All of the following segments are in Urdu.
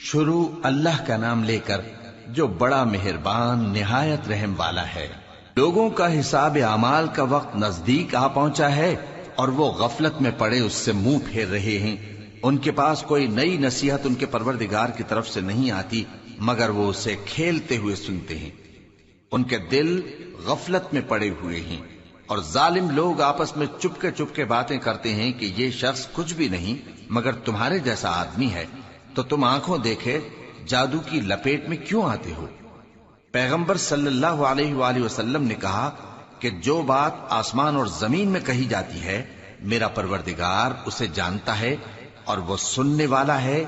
شروع اللہ کا نام لے کر جو بڑا مہربان نہایت رحم والا ہے۔ لوگوں کا حساب اعمال کا وقت نزدیک آ پہنچا ہے اور وہ غفلت میں پڑے اس سے منہ پھیر رہے ہیں۔ ان کے پاس کوئی نئی نصیحت ان کے پروردگار کی طرف سے نہیں آتی مگر وہ اسے کھیلتے ہوئے سنتے ہیں۔ ان کے دل غفلت میں پڑے ہوئے ہیں اور ظالم لوگ آپس میں چپکے باتیں کرتے ہیں کہ یہ شخص کچھ بھی نہیں مگر تمہارے جیسا آدمی ہے، تو تم آنکھوں دیکھے جادو کی لپیٹ میں کیوں آتے ہو؟ پیغمبر صلی اللہ علیہ وآلہ وسلم نے کہا کہ جو بات آسمان اور زمین میں کہی جاتی ہے میرا پروردگار اسے جانتا ہے اور وہ سننے والا ہے،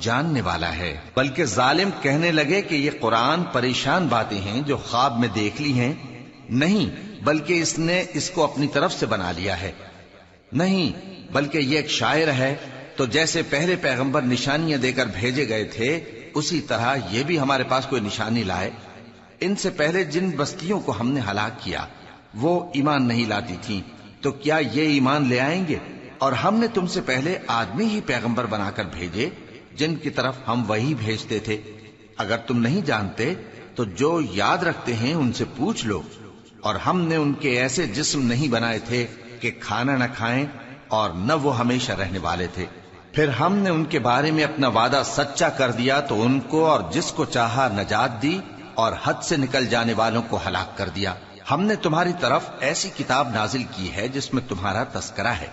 جاننے والا ہے۔ بلکہ ظالم کہنے لگے کہ یہ قرآن پریشان باتیں ہیں جو خواب میں دیکھ لی ہیں، نہیں بلکہ اس نے اس کو اپنی طرف سے بنا لیا ہے، نہیں بلکہ یہ ایک شاعر ہے۔ تو جیسے پہلے پیغمبر نشانیاں دے کر بھیجے گئے تھے اسی طرح یہ بھی ہمارے پاس کوئی نشانی لائے۔ ان سے پہلے جن بستیوں کو ہم نے ہلاک کیا وہ ایمان نہیں لاتی تھیں، تو کیا یہ ایمان لے آئیں گے؟ اور ہم نے تم سے پہلے آدمی ہی پیغمبر بنا کر بھیجے جن کی طرف ہم وہی بھیجتے تھے۔ اگر تم نہیں جانتے تو جو یاد رکھتے ہیں ان سے پوچھ لو۔ اور ہم نے ان کے ایسے جسم نہیں بنائے تھے کہ کھانا نہ کھائیں اور نہ وہ ہمیشہ رہنے والے تھے۔ پھر ہم نے ان کے بارے میں اپنا وعدہ سچا کر دیا تو ان کو اور جس کو چاہا نجات دی اور حد سے نکل جانے والوں کو ہلاک کر دیا۔ ہم نے تمہاری طرف ایسی کتاب نازل کی ہے جس میں تمہارا تذکرہ ہے،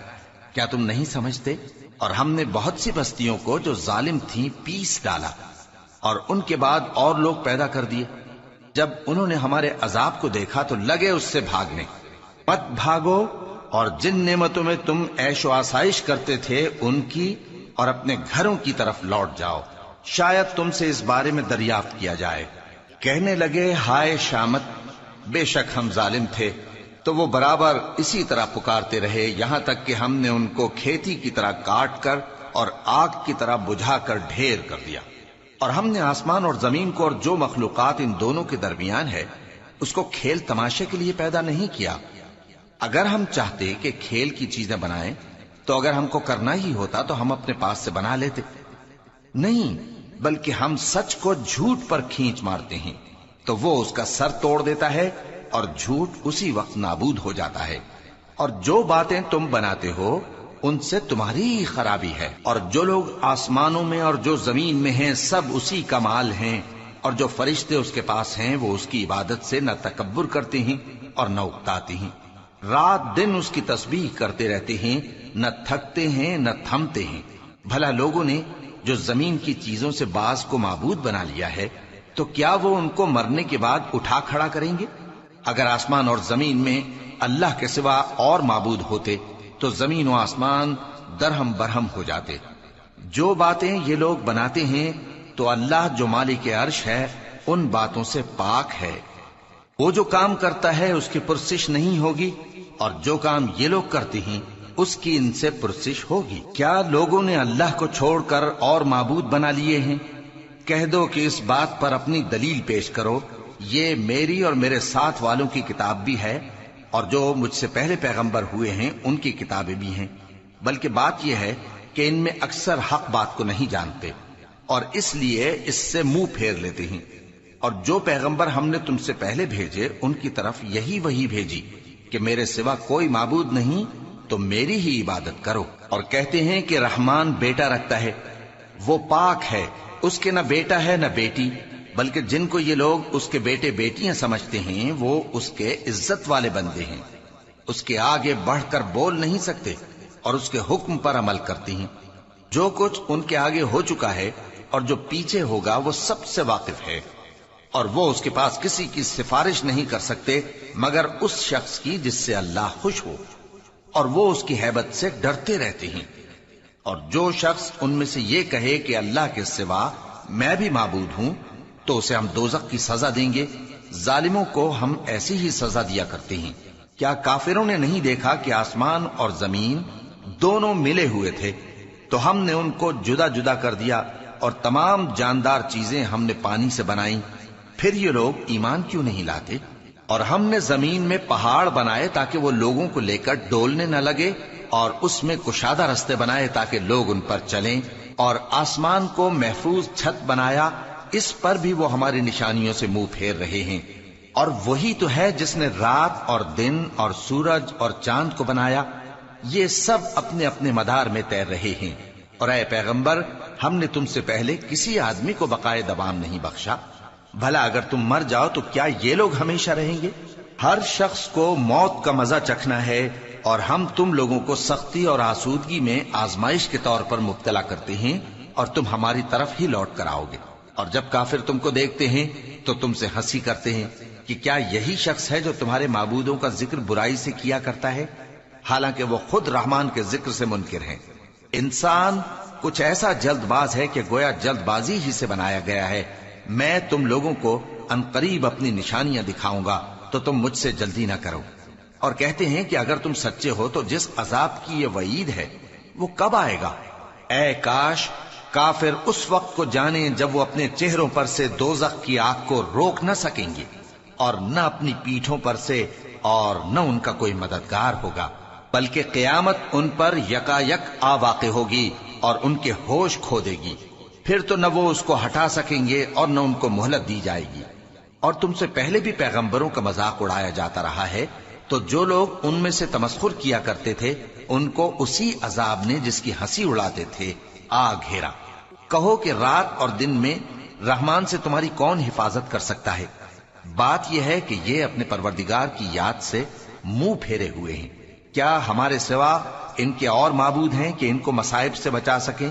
کیا تم نہیں سمجھتے؟ اور ہم نے بہت سی بستیوں کو جو ظالم تھیں پیس ڈالا اور ان کے بعد اور لوگ پیدا کر دیے۔ جب انہوں نے ہمارے عذاب کو دیکھا تو لگے اس سے بھاگنے۔ مت بھاگو اور جن نعمتوں میں تم عیش و آسائش کرتے تھے ان کی اور اپنے گھروں کی طرف لوٹ جاؤ، شاید تم سے اس بارے میں دریافت کیا جائے۔ کہنے لگے ہائے شامت، بے شک ہم ظالم تھے، تو وہ برابر اسی طرح پکارتے رہے یہاں تک کہ ہم نے ان کو کھیتی کی طرح کاٹ کر اور آگ کی طرح بجھا کر ڈھیر کر دیا۔ اور ہم نے آسمان اور زمین کو اور جو مخلوقات ان دونوں کے درمیان ہے اس کو کھیل تماشے کے لیے پیدا نہیں کیا۔ اگر ہم چاہتے کہ کھیل کی چیزیں بنائیں تو اگر ہم کو کرنا ہی ہوتا تو ہم اپنے پاس سے بنا لیتے، نہیں بلکہ ہم سچ کو جھوٹ پر کھینچ مارتے ہیں تو وہ اس کا سر توڑ دیتا ہے اور جھوٹ اسی وقت نابود ہو جاتا ہے۔ اور جو باتیں تم بناتے ہو ان سے تمہاری ہی خرابی ہے۔ اور جو لوگ آسمانوں میں اور جو زمین میں ہیں سب اسی کا مال ہیں، اور جو فرشتے اس کے پاس ہیں وہ اس کی عبادت سے نہ تکبر کرتے ہیں اور نہ اکتاتے ہیں، رات دن اس کی تسبیح کرتے رہتے ہیں، نہ تھکتے ہیں نہ تھمتے ہیں۔ بھلا لوگوں نے جو زمین کی چیزوں سے بعض کو معبود بنا لیا ہے تو کیا وہ ان کو مرنے کے بعد اٹھا کھڑا کریں گے؟ اگر آسمان اور زمین میں اللہ کے سوا اور معبود ہوتے تو زمین و آسمان درہم برہم ہو جاتے۔ جو باتیں یہ لوگ بناتے ہیں تو اللہ جو مالک عرش ہے ان باتوں سے پاک ہے۔ وہ جو کام کرتا ہے اس کی پرسش نہیں ہوگی، اور جو کام یہ لوگ کرتے ہیں اس کی ان سے پرسش ہوگی۔ کیا لوگوں نے اللہ کو چھوڑ کر اور معبود بنا لیے ہیں؟ کہہ دو کہ اس بات پر اپنی دلیل پیش کرو، یہ میری اور میرے ساتھ والوں کی کتاب بھی ہے اور جو مجھ سے پہلے پیغمبر ہوئے ہیں ان کی کتابیں بھی ہیں۔ بلکہ بات یہ ہے کہ ان میں اکثر حق بات کو نہیں جانتے اور اس لیے اس سے منہ پھیر لیتے ہیں۔ اور جو پیغمبر ہم نے تم سے پہلے بھیجے ان کی طرف یہی وحی بھیجی کہ میرے سوا کوئی معبود نہیں تو میری ہی عبادت کرو۔ اور کہتے ہیں کہ رحمان بیٹا رکھتا ہے، وہ پاک ہے، اس کے نہ بیٹا ہے نہ بیٹی، بلکہ جن کو یہ لوگ اس کے بیٹے بیٹیاں سمجھتے ہیں وہ اس کے عزت والے بندے ہیں، اس کے آگے بڑھ کر بول نہیں سکتے اور اس کے حکم پر عمل کرتے ہیں۔ جو کچھ ان کے آگے ہو چکا ہے اور جو پیچھے ہوگا وہ سب سے واقف ہے، اور وہ اس کے پاس کسی کی سفارش نہیں کر سکتے مگر اس شخص کی جس سے اللہ خوش ہو، اور وہ اس کی ہیبت سے ڈرتے رہتے ہیں۔ اور جو شخص ان میں سے یہ کہے کہ اللہ کے سوا میں بھی معبود ہوں تو اسے ہم دوزخ کی سزا دیں گے۔ ظالموں کو ہم ایسی ہی سزا دیا کرتے ہیں۔ کیا کافروں نے نہیں دیکھا کہ آسمان اور زمین دونوں ملے ہوئے تھے تو ہم نے ان کو جدا جدا کر دیا، اور تمام جاندار چیزیں ہم نے پانی سے بنائیں، پھر یہ لوگ ایمان کیوں نہیں لاتے؟ اور ہم نے زمین میں پہاڑ بنائے تاکہ وہ لوگوں کو لے کر ڈولنے نہ لگے، اور اس میں کشادہ رستے بنائے تاکہ لوگ ان پر چلیں، اور آسمان کو محفوظ چھت بنایا، اس پر بھی وہ ہماری نشانیوں سے منہ پھیر رہے ہیں۔ اور وہی تو ہے جس نے رات اور دن اور سورج اور چاند کو بنایا، یہ سب اپنے اپنے مدار میں تیر رہے ہیں۔ اور اے پیغمبر، ہم نے تم سے پہلے کسی آدمی کو بقائے دوام نہیں بخشا، بھلا اگر تم مر جاؤ تو کیا یہ لوگ ہمیشہ رہیں گے؟ ہر شخص کو موت کا مزہ چکھنا ہے، اور ہم تم لوگوں کو سختی اور آسودگی میں آزمائش کے طور پر مبتلا کرتے ہیں، اور تم ہماری طرف ہی لوٹ کر آؤ گے۔ اور جب کافر تم کو دیکھتے ہیں تو تم سے ہنسی کرتے ہیں کہ کیا یہی شخص ہے جو تمہارے معبودوں کا ذکر برائی سے کیا کرتا ہے، حالانکہ وہ خود رحمان کے ذکر سے منکر ہیں۔ انسان کچھ ایسا جلد باز ہے کہ گویا جلد بازی ہی سے بنایا گیا ہے۔ میں تم لوگوں کو عنقریب اپنی نشانیاں دکھاؤں گا تو تم مجھ سے جلدی نہ کرو۔ اور کہتے ہیں کہ اگر تم سچے ہو تو جس عذاب کی یہ وعید ہے وہ کب آئے گا؟ اے کاش کافر اس وقت کو جانیں جب وہ اپنے چہروں پر سے دوزخ کی آگ کو روک نہ سکیں گے، اور نہ اپنی پیٹھوں پر سے، اور نہ ان کا کوئی مددگار ہوگا، بلکہ قیامت ان پر یکا یک آ واقع ہوگی اور ان کے ہوش کھو دے گی۔ پھر تو نہ وہ اس کو ہٹا سکیں گے اور نہ ان کو مہلت دی جائے گی۔ اور تم سے پہلے بھی پیغمبروں کا مذاق اڑایا جاتا رہا ہے، تو جو لوگ ان میں سے تمسخر کیا کرتے تھے ان کو اسی عذاب نے جس کی ہنسی اڑاتے تھے آ گھیرا۔ کہو کہ رات اور دن میں رحمان سے تمہاری کون حفاظت کر سکتا ہے؟ بات یہ ہے کہ یہ اپنے پروردگار کی یاد سے منہ پھیرے ہوئے ہیں۔ کیا ہمارے سوا ان کے اور معبود ہیں کہ ان کو مصائب سے بچا سکیں؟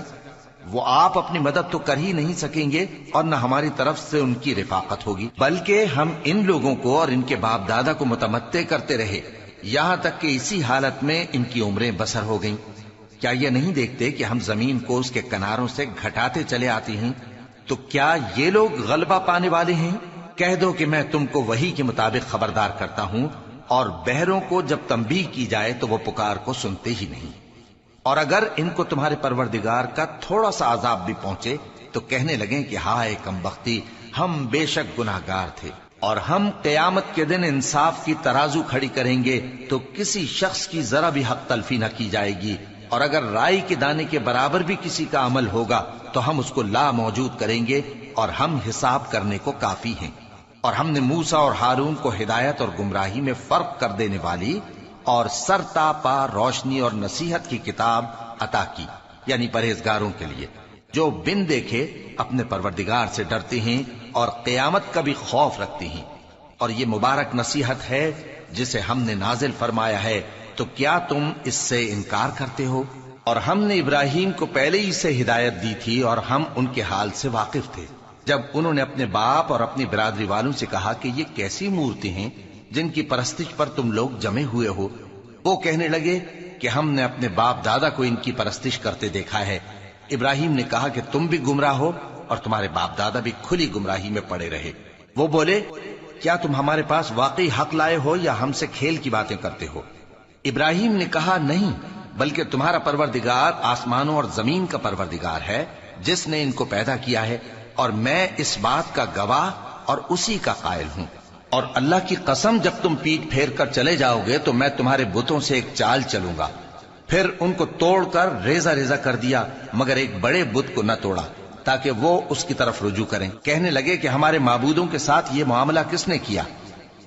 وہ آپ اپنی مدد تو کر ہی نہیں سکیں گے، اور نہ ہماری طرف سے ان کی رفاقت ہوگی، بلکہ ہم ان لوگوں کو اور ان کے باپ دادا کو متمتع کرتے رہے، یہاں تک کہ اسی حالت میں ان کی عمریں بسر ہو گئیں۔ کیا یہ نہیں دیکھتے کہ ہم زمین کو اس کے کناروں سے گھٹاتے چلے آتے ہیں؟ تو کیا یہ لوگ غلبہ پانے والے ہیں؟ کہہ دو کہ میں تم کو وحی کے مطابق خبردار کرتا ہوں، اور بہروں کو جب تنبیہ کی جائے تو وہ پکار کو سنتے ہی نہیں۔ اور اگر ان کو تمہارے پروردگار کا تھوڑا سا عذاب بھی پہنچے تو کہنے لگیں کہ ہائے کمبختی، ہم بے شک گناہگار تھے۔ اور ہم قیامت کے دن انصاف کی ترازو کھڑی کریں گے تو کسی شخص کی ذرا بھی حق تلفی نہ کی جائے گی، اور اگر رائی کے دانے کے برابر بھی کسی کا عمل ہوگا تو ہم اس کو لا موجود کریں گے، اور ہم حساب کرنے کو کافی ہیں۔ اور ہم نے موسیٰ اور ہارون کو ہدایت اور گمراہی میں فرق کر دینے والی اور سر تا پا روشنی اور نصیحت کی کتاب عطا کی، یعنی پرہیزگاروں کے لیے جو بن دیکھے اپنے پروردگار سے ڈرتے ہیں اور قیامت کا بھی خوف رکھتے ہیں۔ اور یہ مبارک نصیحت ہے جسے ہم نے نازل فرمایا ہے، تو کیا تم اس سے انکار کرتے ہو؟ اور ہم نے ابراہیم کو پہلے ہی سے ہدایت دی تھی، اور ہم ان کے حال سے واقف تھے جب انہوں نے اپنے باپ اور اپنی برادری والوں سے کہا کہ یہ کیسی مورتی ہیں جن کی پرستش پر تم لوگ جمے ہوئے ہو۔ وہ کہنے لگے کہ ہم نے اپنے باپ دادا کو ان کی پرستش کرتے دیکھا ہے۔ ابراہیم نے کہا کہ تم بھی گمراہ ہو اور تمہارے باپ دادا بھی کھلی گمراہی میں پڑے رہے۔ وہ بولے کیا تم ہمارے پاس واقعی حق لائے ہو یا ہم سے کھیل کی باتیں کرتے ہو؟ ابراہیم نے کہا نہیں، بلکہ تمہارا پروردگار آسمانوں اور زمین کا پروردگار ہے جس نے ان کو پیدا کیا ہے، اور میں اس بات کا گواہ اور اسی کا قائل ہوں۔ اور اللہ کی قسم جب تم پیٹ پھیر کر چلے جاؤ گے تو میں تمہارے بتوں سے ایک چال چلوں گا۔ پھر ان کو توڑ کر ریزہ ریزہ کر دیا، مگر ایک بڑے بت کو نہ توڑا تاکہ وہ اس کی طرف رجوع کریں۔ کہنے لگے کہ ہمارے معبودوں کے ساتھ یہ معاملہ کس نے کیا؟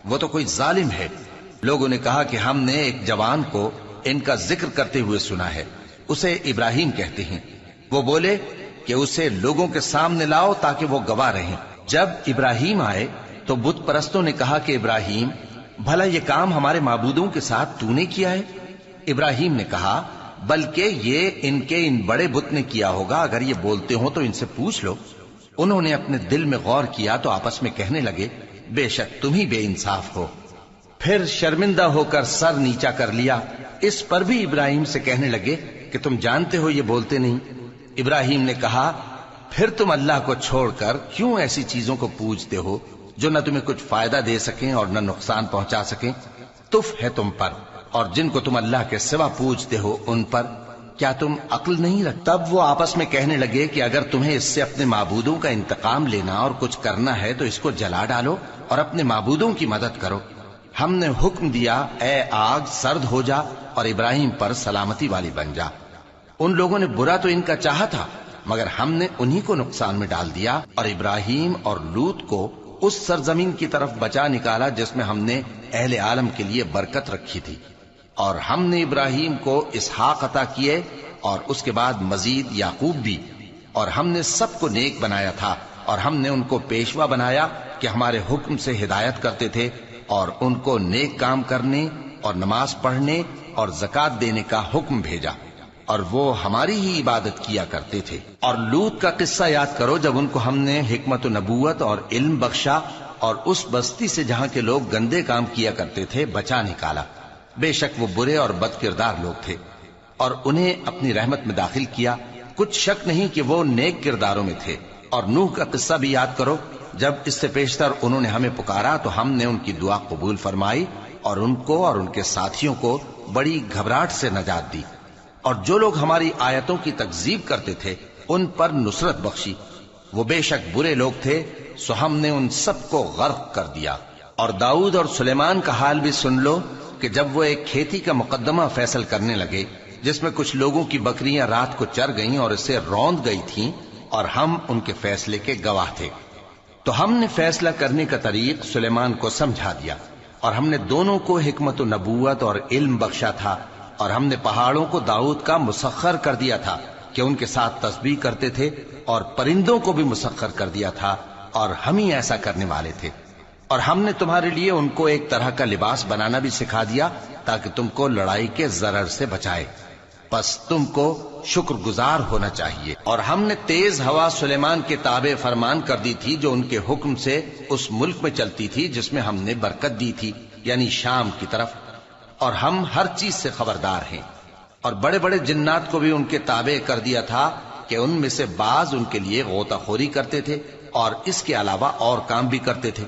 وہ تو کوئی ظالم ہے۔ لوگوں نے کہا کہ ہم نے ایک جوان کو ان کا ذکر کرتے ہوئے سنا ہے، اسے ابراہیم کہتے ہیں۔ وہ بولے کہ اسے لوگوں کے سامنے لاؤ تاکہ وہ گواہ رہیں۔ جب ابراہیم آئے تو بت پرستوں نے کہا کہ ابراہیم، بھلا یہ کام ہمارے معبودوں کے ساتھ تو نے کیا ہے؟ ابراہیم نے کہا بلکہ یہ ان کے ان بڑے بت نے کیا ہوگا، اگر یہ بولتے ہوں تو ان سے پوچھ لو۔ انہوں نے اپنے دل میں غور کیا تو آپس میں کہنے لگے بے شک تم ہی بے انصاف ہو۔ پھر شرمندہ ہو کر سر نیچا کر لیا۔ اس پر بھی ابراہیم سے کہنے لگے کہ تم جانتے ہو یہ بولتے نہیں۔ ابراہیم نے کہا پھر تم اللہ کو چھوڑ کر کیوں ایسی چیزوں کو پوجتے ہو جو نہ تمہیں کچھ فائدہ دے سکیں اور نہ نقصان پہنچا سکیں؟ تف ہے تم پر اور جن کو تم اللہ کے سوا پوجتے ہو ان پر، کیا تم عقل نہیں رکھتے؟ تب وہ آپس میں کہنے لگے کہ اگر تمہیں اس سے اپنے معبودوں کا انتقام لینا اور کچھ کرنا ہے تو اس کو جلا ڈالو اور اپنے معبودوں کی مدد کرو۔ ہم نے حکم دیا اے آگ سرد ہو جا اور ابراہیم پر سلامتی والی بن جا۔ ان لوگوں نے برا تو ان کا چاہا تھا مگر ہم نے انہی کو نقصان میں ڈال دیا اور ابراہیم اور لوط کو اس سرزمین کی طرف بچا نکالا جس میں ہم نے اہل عالم کے لیے برکت رکھی تھی. اور ہم نے ابراہیم کو اسحاق عطا کیے اور اس کے بعد مزید یعقوب بھی. اور ہم نے سب کو نیک بنایا تھا اور ہم نے ان کو پیشوا بنایا کہ ہمارے حکم سے ہدایت کرتے تھے اور ان کو نیک کام کرنے اور نماز پڑھنے اور زکات دینے کا حکم بھیجا اور وہ ہماری ہی عبادت کیا کرتے تھے. اور لوط کا قصہ یاد کرو جب ان کو ہم نے حکمت و نبوت اور علم بخشا اور اس بستی سے جہاں کے لوگ گندے کام کیا کرتے تھے بچا نکالا. بے شک وہ برے اور بد کردار لوگ تھے اور انہیں اپنی رحمت میں داخل کیا. کچھ شک نہیں کہ وہ نیک کرداروں میں تھے. اور نوح کا قصہ بھی یاد کرو جب اس سے پیشتر انہوں نے ہمیں پکارا تو ہم نے ان کی دعا قبول فرمائی اور ان کو اور ان کے ساتھیوں کو بڑی گھبراہٹ سے نجات دی. اور جو لوگ ہماری آیتوں کی تکذیب کرتے تھے ان پر نصرت بخشی. وہ بے شک برے لوگ تھے سو ہم نے ان سب کو غرق کر دیا. اور داؤد اور سلیمان کا حال بھی سن لو کہ جب وہ ایک کھیتی کا مقدمہ فیصل کرنے لگے جس میں کچھ لوگوں کی بکریاں رات کو چر گئیں اور اسے روند گئی تھیں اور ہم ان کے فیصلے کے گواہ تھے تو ہم نے فیصلہ کرنے کا طریق سلیمان کو سمجھا دیا. اور ہم نے دونوں کو حکمت و نبوت اور علم بخشا تھا. اور ہم نے پہاڑوں کو داؤد کا مسخر کر دیا تھا کہ ان کے ساتھ تسبیح کرتے تھے اور پرندوں کو بھی مسخر کر دیا تھا اور ہم ہی ایسا کرنے والے تھے. اور ہم نے تمہارے لیے ان کو ایک طرح کا لباس بنانا بھی سکھا دیا تاکہ تم کو لڑائی کے ضرر سے بچائے. پس تم کو شکر گزار ہونا چاہیے. اور ہم نے تیز ہوا سلیمان کے تابع فرمان کر دی تھی جو ان کے حکم سے اس ملک میں چلتی تھی جس میں ہم نے برکت دی تھی یعنی شام کی طرف. اور ہم ہر چیز سے خبردار ہیں. اور بڑے بڑے جنات کو بھی ان کے تابع کر دیا تھا کہ ان میں سے بعض ان کے لیے غوطہ خوری کرتے تھے اور اس کے علاوہ اور کام بھی کرتے تھے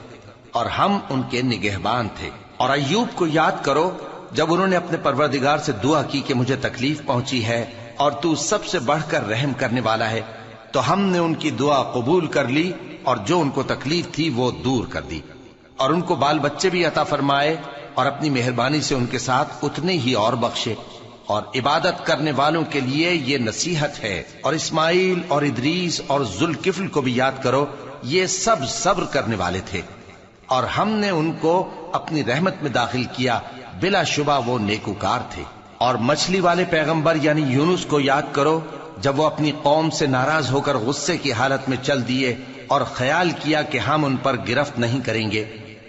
اور ہم ان کے نگہبان تھے. اور ایوب کو یاد کرو جب انہوں نے اپنے پروردگار سے دعا کی کہ مجھے تکلیف پہنچی ہے اور تو سب سے بڑھ کر رحم کرنے والا ہے تو ہم نے ان کی دعا قبول کر لی اور جو ان کو تکلیف تھی وہ دور کر دی. اور ان کو بال بچے بھی عطا فرمائے اور اپنی مہربانی سے ان کے ساتھ اتنے ہی اور بخشے. اور عبادت کرنے والوں کے لیے یہ نصیحت ہے. اور اسماعیل اور ادریس اور ذوالکفل کو بھی یاد کرو یہ سب صبر کرنے والے تھے اور ہم نے ان کو اپنی رحمت میں داخل کیا. بلا شبہ وہ نیکوکار تھے. اور مچھلی والے پیغمبر یعنی یونس کو یاد کرو جب وہ اپنی قوم سے ناراض ہو کر غصے کی حالت میں چل دیے اور خیال کیا کہ ہم ان پر گرفت نہیں کریں گے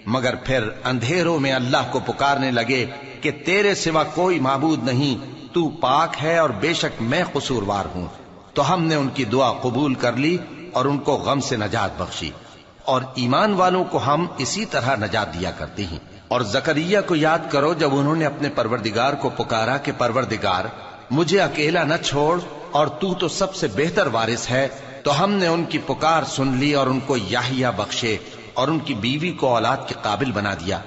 مگر پھر اندھیروں میں اللہ کو پکارنے لگے کہ تیرے سوا کوئی معبود نہیں, تو پاک ہے اور بے شک میں قصوروار ہوں. تو ہم نے ان کی دعا قبول کر لی اور ان کو غم سے نجات بخشی. اور ایمان والوں کو ہم اسی طرح نجات دیا کرتے ہیں. اور زکریا کو یاد کرو جب انہوں نے اپنے پروردگار کو پکارا کہ پروردگار مجھے اکیلا نہ چھوڑ اور تو سب سے بہتر وارث ہے, تو ہم نے ان کی پکار سن لی اور ان کو یحییٰ بخشے اور ان کی بیوی کو اولاد کے قابل بنا دیا.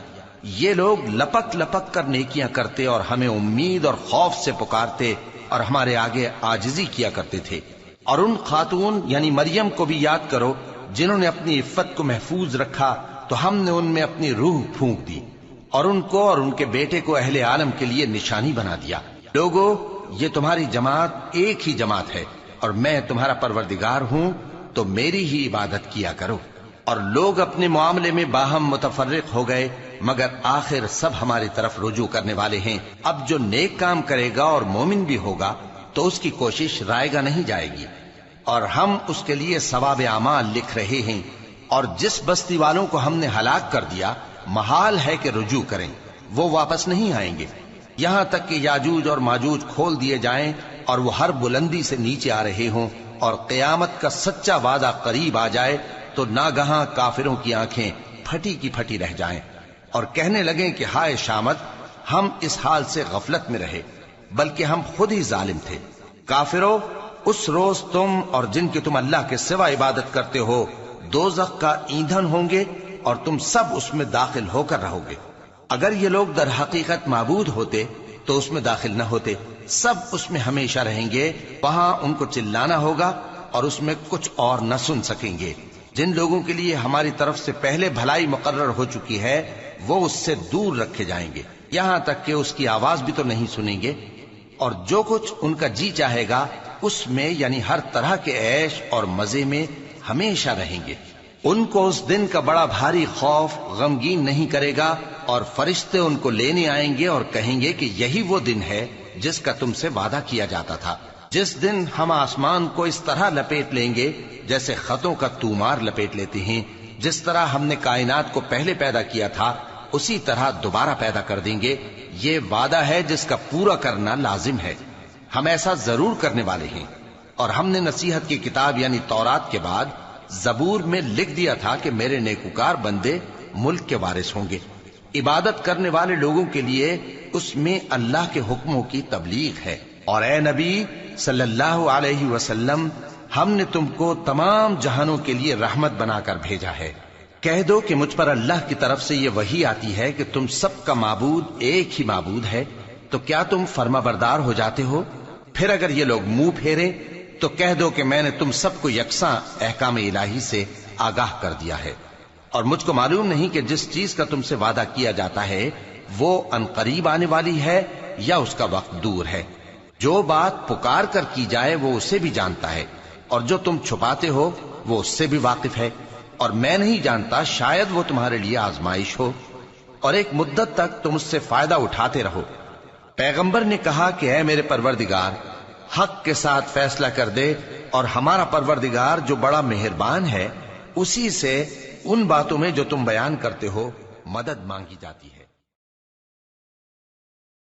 یہ لوگ لپک لپک کر نیکیاں کرتے اور ہمیں امید اور خوف سے پکارتے اور ہمارے آگے عاجزی کیا کرتے تھے. اور ان خاتون یعنی مریم کو بھی یاد کرو جنہوں نے اپنی عفت کو محفوظ رکھا تو ہم نے ان میں اپنی روح پھونک دی اور ان کو اور ان کے بیٹے کو اہل عالم کے لیے نشانی بنا دیا. لوگو یہ تمہاری جماعت ایک ہی جماعت ہے اور میں تمہارا پروردگار ہوں تو میری ہی عبادت کیا کرو. اور لوگ اپنے معاملے میں باہم متفرق ہو گئے مگر آخر سب ہماری طرف رجوع کرنے والے ہیں. اب جو نیک کام کرے گا اور مومن بھی ہوگا تو اس کی کوشش رائے گا نہیں جائے گی اور ہم اس کے لیے ثواب اعمال لکھ رہے ہیں. اور جس بستی والوں کو ہم نے ہلاک کر دیا محال ہے کہ رجوع کریں, وہ واپس نہیں آئیں گے یہاں تک کہ یاجوج اور ماجوج کھول دیے جائیں اور وہ ہر بلندی سے نیچے آ رہے ہوں اور قیامت کا سچا وعدہ قریب آ جائے تو ناگہاں کافروں کی آنکھیں پھٹی کی پھٹی رہ جائیں اور کہنے لگیں کہ ہائے شامت, ہم اس حال سے غفلت میں رہے بلکہ ہم خود ہی ظالم تھے. کافرو اس روز تم اور جن کی تم اللہ کے سوا عبادت کرتے ہو دوزخ کا ایندھن ہوں گے اور تم سب اس میں داخل ہو کر رہو گے. اگر یہ لوگ در حقیقت معبود ہوتے تو اس میں داخل نہ ہوتے, سب اس میں ہمیشہ رہیں گے. وہاں ان کو چلانا ہوگا اور اس میں کچھ اور نہ سن سکیں گے. جن لوگوں کے لیے ہماری طرف سے پہلے بھلائی مقرر ہو چکی ہے وہ اس سے دور رکھے جائیں گے یہاں تک کہ اس کی آواز بھی تو نہیں سنیں گے. اور جو کچھ ان کا جی چاہے گا اس میں یعنی ہر طرح کے عیش اور مزے میں ہمیشہ رہیں گے۔ ان کو اس دن کا بڑا بھاری خوف غمگین نہیں کرے گا، اور فرشتے ان کو لینے آئیں گے اور کہیں گے کہ یہی وہ دن ہے جس کا تم سے وعدہ کیا جاتا تھا، جس دن ہم آسمان کو اس طرح لپیٹ لیں گے جیسے خطوں کا تومار لپیٹ لیتے ہیں، جس طرح ہم نے کائنات کو پہلے پیدا کیا تھا اسی طرح دوبارہ پیدا کر دیں گے۔ یہ وعدہ ہے جس کا پورا کرنا لازم ہے، ہم ایسا ضرور کرنے والے ہیں۔ اور ہم نے نصیحت کی کتاب یعنی تورات کے بعد زبور میں لکھ دیا تھا کہ میرے نیکوکار بندے ملک کے وارث ہوں گے۔ عبادت کرنے والے لوگوں کے لیے اس میں اللہ کے حکموں کی تبلیغ ہے۔ اور اے نبی صلی اللہ علیہ وسلم، ہم نے تم کو تمام جہانوں کے لیے رحمت بنا کر بھیجا ہے۔ کہہ دو کہ مجھ پر اللہ کی طرف سے یہ وحی آتی ہے کہ تم سب کا معبود ایک ہی معبود ہے، تو کیا تم فرما بردار ہو جاتے ہو؟ پھر اگر یہ لوگ منہ پھیرے تو کہہ دو کہ میں نے تم سب کو یکساں احکام الہی سے آگاہ کر دیا ہے، اور مجھ کو معلوم نہیں کہ جس چیز کا تم سے وعدہ کیا جاتا ہے وہ عنقریب آنے والی ہے یا اس کا وقت دور ہے۔ جو بات پکار کر کی جائے وہ اسے بھی جانتا ہے، اور جو تم چھپاتے ہو وہ اس سے بھی واقف ہے، اور میں نہیں جانتا شاید وہ تمہارے لیے آزمائش ہو، اور ایک مدت تک تم اس سے فائدہ اٹھاتے رہو۔ پیغمبر نے کہا کہ اے میرے پروردگار، حق کے ساتھ فیصلہ کر دے، اور ہمارا پروردگار جو بڑا مہربان ہے اسی سے ان باتوں میں جو تم بیان کرتے ہو مدد مانگی جاتی ہے۔